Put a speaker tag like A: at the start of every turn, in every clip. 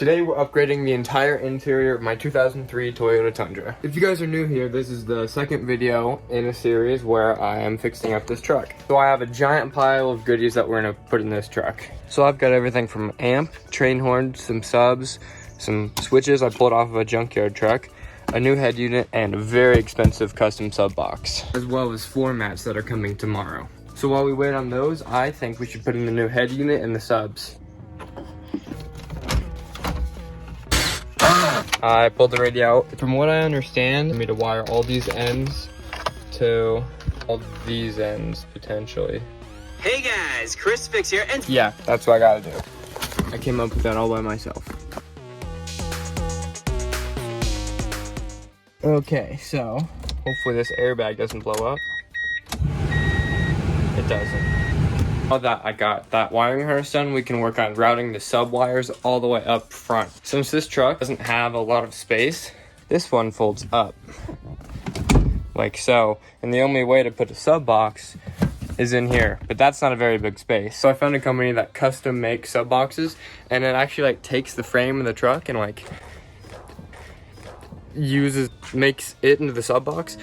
A: Today we're upgrading the entire interior of my 2003 Toyota Tundra. If you guys are new here, this is the second video in a series where I am fixing up this truck. So I have a giant pile of goodies that we're gonna put in this truck. So I've got everything from amp, train horns, some subs, some switches I pulled off of a junkyard truck, a new head unit, and a very expensive custom sub box, as well as floor mats that are coming tomorrow. So while we wait on those, I think we should put in the new head unit and the subs. I pulled the radio out. From what I understand, I need to wire all these ends to all these ends, potentially.
B: Hey guys, Chris Fix here, and
A: yeah, that's what I gotta do. I came up with that all by myself. Okay, so hopefully this airbag doesn't blow up. It doesn't. Now that I got that wiring harness done, we can work on routing the sub wires all the way up front. Since this truck doesn't have a lot of space, this one folds up like so, and the only way to put a sub box is in here, but that's not a very big space. So I found a company that custom makes sub boxes, and it actually like takes the frame of the truck and like makes it into the sub box.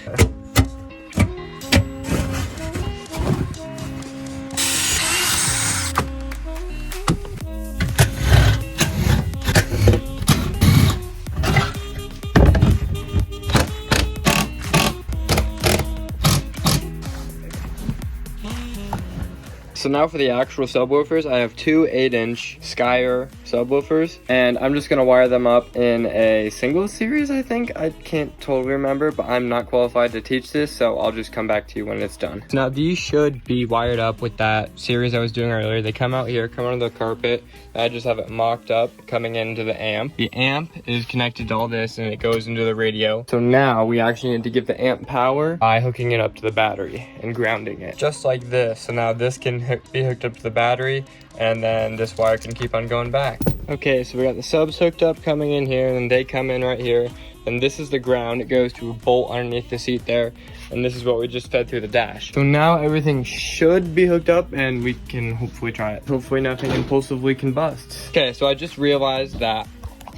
A: So now for the actual subwoofers, I have two 8-inch Skyer subwoofers, and I'm just gonna wire them up in a single series, I think. I can't totally remember, but I'm not qualified to teach this, so I'll just come back to you when it's done. Now these should be wired up with that series I was doing earlier. They come out here, come onto the carpet. I just have it mocked up coming into the amp. The amp is connected to all this and it goes into the radio. So now we actually need to give the amp power by hooking it up to the battery and grounding it, just like this. So now this can be hooked up to the battery, and then this wire can keep on going back. Okay, so we got the subs hooked up coming in here, and then they come in right here, and this is the ground. It goes to a bolt underneath the seat there, and this is what we just fed through the dash. So now everything should be hooked up, and we can hopefully try it. Hopefully nothing impulsively combusts. Okay, so I just realized that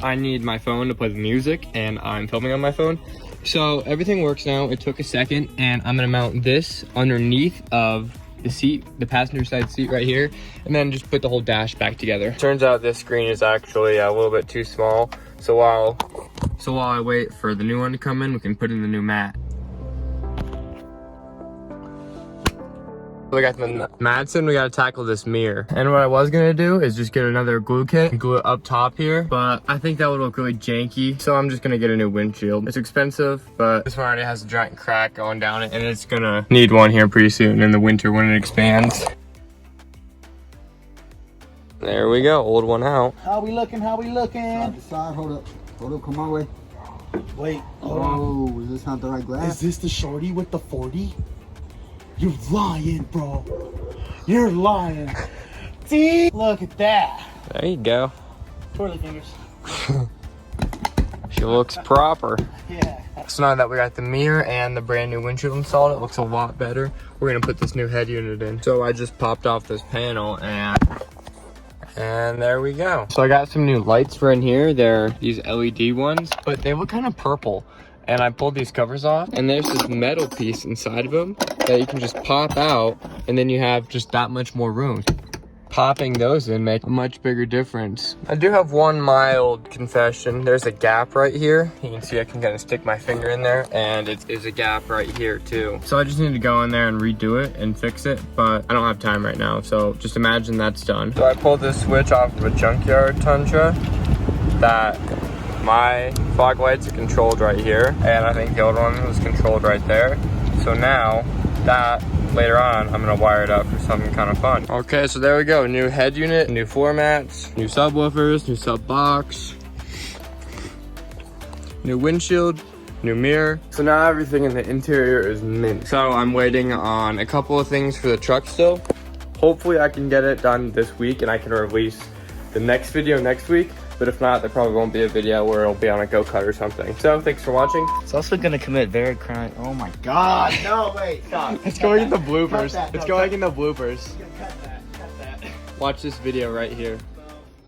A: I need my phone to play the music, and I'm filming on my phone. So everything works now. It took a second, and I'm gonna mount this underneath of the seat, the passenger side seat right here, and then just put the whole dash back together. Turns out this screen is actually a little bit too small, so while I wait for the new one to come in, we can put in the new mat. We got the mats in, we gotta tackle this mirror. And what I was gonna do is just get another glue kit and glue it up top here, but I think that would look really janky, so I'm just gonna get a new windshield. It's expensive, but this one already has a giant crack going down it, and it's gonna need one here pretty soon in the winter when it expands. There we go, old one out.
C: How we looking? How we looking?
D: Side to side, hold up, come my way.
C: Wait, hold on.
D: Oh, is this not the right glass?
C: Is this the shorty with the 40? You're lying, bro. You're lying. See? Look at that.
A: There you go.
C: Twirly fingers.
A: She looks proper.
C: Yeah.
A: So now that we got the mirror and the brand new windshield installed, it looks a lot better. We're gonna put this new head unit in. So I just popped off this panel and there we go. So I got some new lights for in here. They're these LED ones, but they look kind of purple. And I pulled these covers off, and there's this metal piece inside of them that you can just pop out, and then you have just that much more room. Popping those in makes a much bigger difference. I do have one mild confession. There's a gap right here. You can see I can kind of stick my finger in there, and there's a gap right here too. So I just need to go in there and redo it and fix it, but I don't have time right now, so just imagine that's done. So I pulled this switch off of a junkyard Tundra that my fog lights are controlled right here, and I think the old one was controlled right there. So now that later on I'm gonna wire it up for something kind of fun. Okay, so there we go. New head unit, new floor mats, new subwoofers, new sub box, new windshield, new mirror. So now everything in the interior is mint. So I'm waiting on a couple of things for the truck still. Hopefully I can get it done this week and I can release the next video next week. But if not, there probably won't be a video where it'll be on a go-kart or something. So thanks for watching.
C: It's also gonna commit very crime. Oh my God! No, wait, stop.
A: It's going in the bloopers. It's going in the bloopers.
C: Cut that.
A: Watch this video right here.